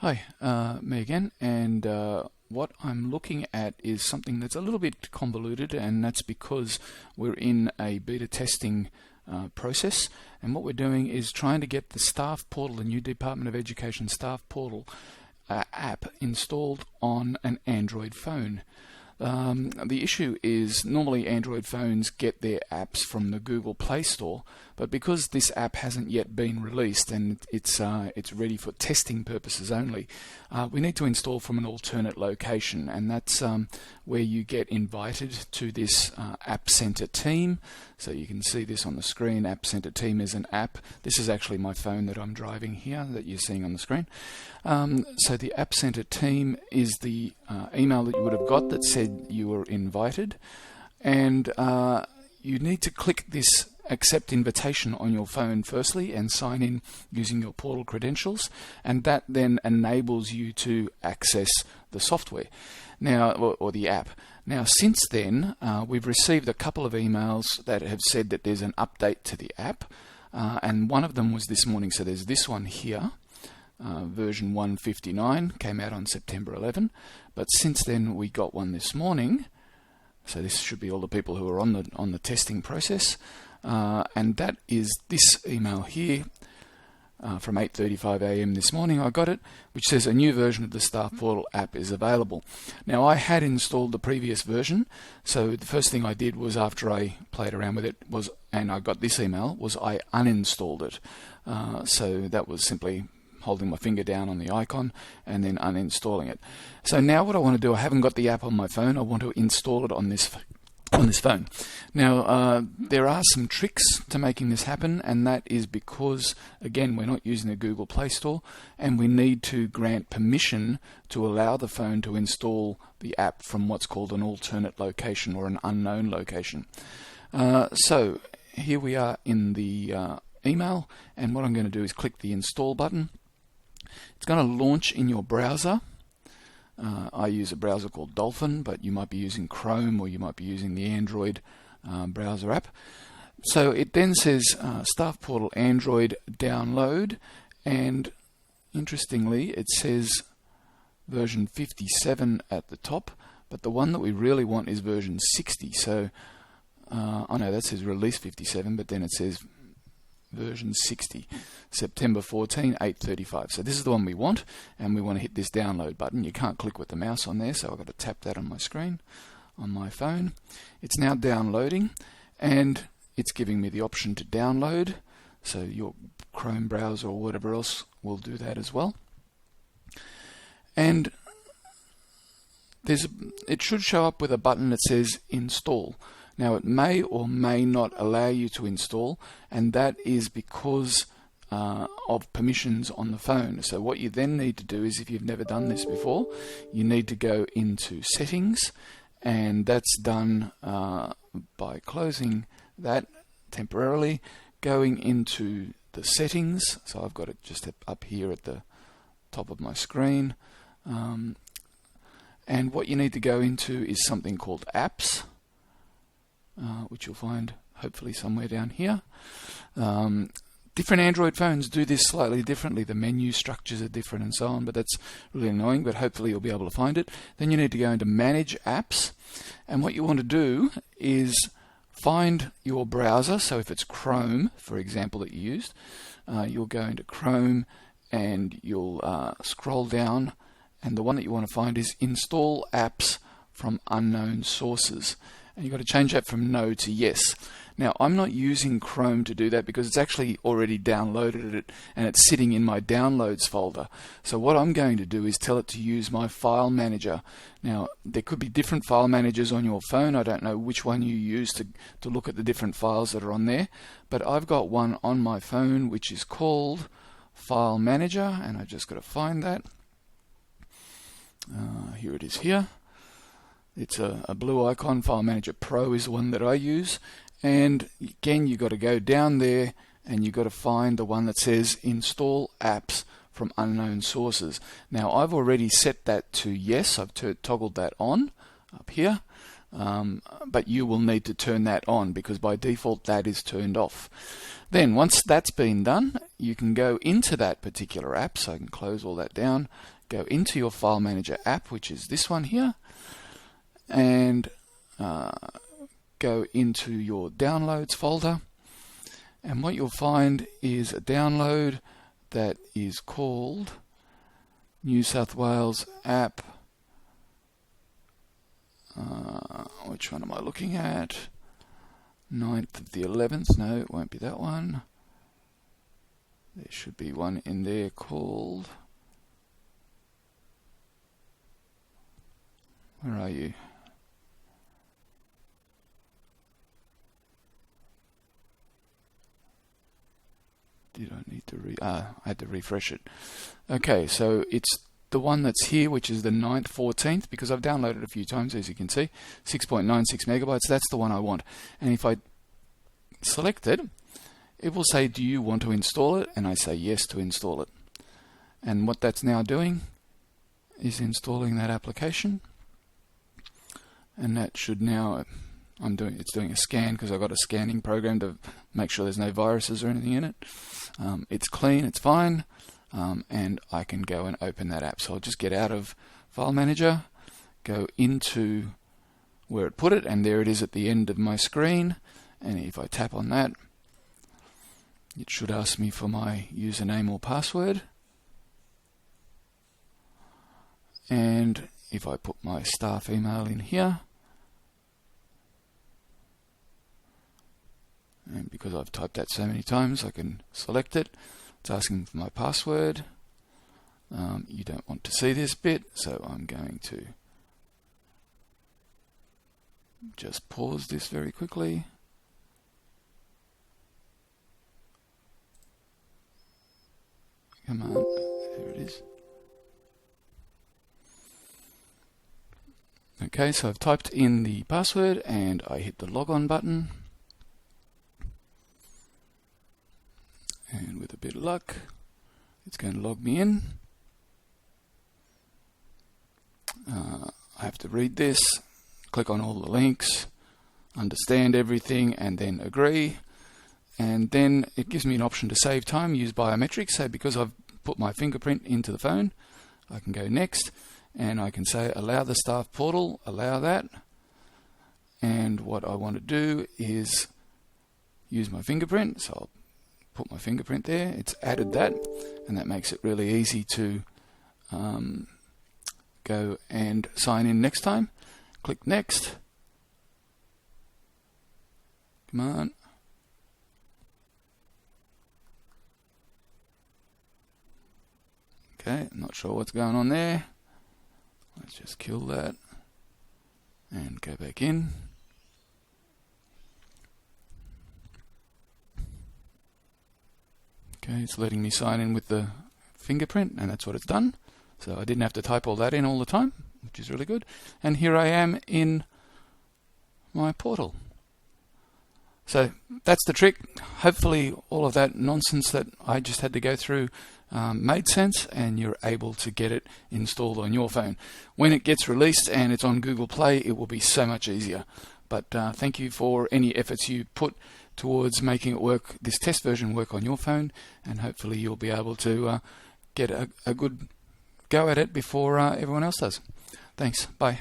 Hi, me again, and what I'm looking at is something that's a little bit convoluted, and that's because we're in a beta testing process, and what we're doing is trying to get the staff portal, the new Department of Education staff portal app installed on an Android phone. The issue is normally Android phones get their apps from the Google Play Store, but because this app hasn't yet been released and it's ready for testing purposes only, we need to install from an alternate location, and that's where you get invited to this App Center team. So you can see this on the screen. App Center team is an app. This is actually my phone that I'm driving here that you're seeing on the screen. So the App Center team is the email that you would have got that said you were invited, and you need to click this accept invitation on your phone firstly and sign in using your portal credentials, and that then enables you to access the software now, or the app. Now, since then, we've received a couple of emails that have said that there's an update to the app, and one of them was this morning. So there's this one here. Version 159 came out on September 11, but since then we got one this morning. So this should be all the people who are on the testing process, and that is this email here from 8:35 a.m. this morning. I got it, which says a new version of the Staff Portal app is available. Now, I had installed the previous version, so the first thing I did was, after I played around with it, and I got this email, was I uninstalled it. So that was simply holding my finger down on the icon and then uninstalling it. So now what I want to do, I haven't got the app on my phone, I want to install it on this phone. Now, there are some tricks to making this happen, and that is because, again, we're not using the Google Play Store, and we need to grant permission to allow the phone to install the app from what's called an alternate location or an unknown location. So here we are in the email, and what I'm going to do is click the install button. It's going to launch in your browser. I use a browser called Dolphin, but you might be using Chrome or you might be using the Android browser app. So it then says Staff Portal Android download, and interestingly it says version 57 at the top, but the one that we really want is version 60. So I know that says release 57, but then it says version 60, September 14, 8:35. So this is the one we want, and we want to hit this download button. You can't click with the mouse on there, so I've got to tap that on my screen, on my phone. It's now downloading, and it's giving me the option to download. So your Chrome browser or whatever else will do that as well. And it should show up with a button that says install. Now, it may or may not allow you to install, and that is because of permissions on the phone. So what you then need to do is, if you've never done this before, you need to go into settings, and that's done by closing that temporarily, going into the settings. So I've got it just up here at the top of my screen, and what you need to go into is something called apps, which you'll find hopefully somewhere down here. Different Android phones do this slightly differently. The menu structures are different and so on, but that's really annoying, but hopefully you'll be able to find it. Then you need to go into Manage Apps, and what you want to do is find your browser. So if it's Chrome, for example, that you used, you'll go into Chrome and you'll scroll down, and the one that you want to find is Install Apps from Unknown Sources. And you've got to change that from no to yes. Now, I'm not using Chrome to do that because it's actually already downloaded it and it's sitting in my downloads folder. So what I'm going to do is tell it to use my file manager. Now, there could be different file managers on your phone. I don't know which one you use to look at the different files that are on there, but I've got one on my phone which is called File Manager, and I've just got to find that. Here it is here. It's a blue icon. File Manager Pro is the one that I use. And again, you've got to go down there and you've got to find the one that says Install Apps from Unknown Sources. Now, I've already set that to yes. I've toggled that on up here. but you will need to turn that on because by default that is turned off. Then once that's been done, you can go into that particular app, so I can close all that down, go into your file manager app, which is this one here, and go into your downloads folder, and what you'll find is a download that is called New South Wales app. Which one am I looking at? 9th of the 11th. No, it won't be that one. There should be one in there called... Where are you? Did I need to I had to refresh it. Okay, so it's the one that's here, which is the 9th, 14th, because I've downloaded it a few times, as you can see, 6.96 megabytes. That's the one I want. And if I select it, it will say, do you want to install it? And I say yes to install it. And what that's now doing is installing that application. And that should now, it's doing a scan because I've got a scanning program to make sure there's no viruses or anything in it. It's clean, it's fine. And I can go and open that app. So I'll just get out of File Manager, go into where it put it, and there it is at the end of my screen. And if I tap on that, it should ask me for my username or password. And if I put my staff email in here, and because I've typed that so many times, I can select it. It's asking for my password. You don't want to see this bit, so I'm going to just pause this very quickly. Come on, there it is. Okay, so I've typed in the password and I hit the log on button. And with a bit of luck, it's going to log me in. I have to read this, click on all the links, understand everything, and then agree. And then it gives me an option to save time, use biometrics. So because I've put my fingerprint into the phone, I can go next, and I can say allow the staff portal, allow that. And what I want to do is use my fingerprint, so I'll put my fingerprint there. It's added that, and that makes it really easy to go and sign in next time. Click next. Come on. Okay, I'm not sure what's going on there. Let's just kill that and go back in. Okay, it's letting me sign in with the fingerprint, and that's what it's done. So I didn't have to type all that in all the time, which is really good. And here I am in my portal. So that's the trick. Hopefully all of that nonsense that I just had to go through made sense, and you're able to get it installed on your phone. When it gets released and it's on Google Play, it will be so much easier. But thank you for any efforts you put towards making it work, this test version work on your phone, and hopefully you'll be able to get a good go at it before everyone else does. Thanks. Bye.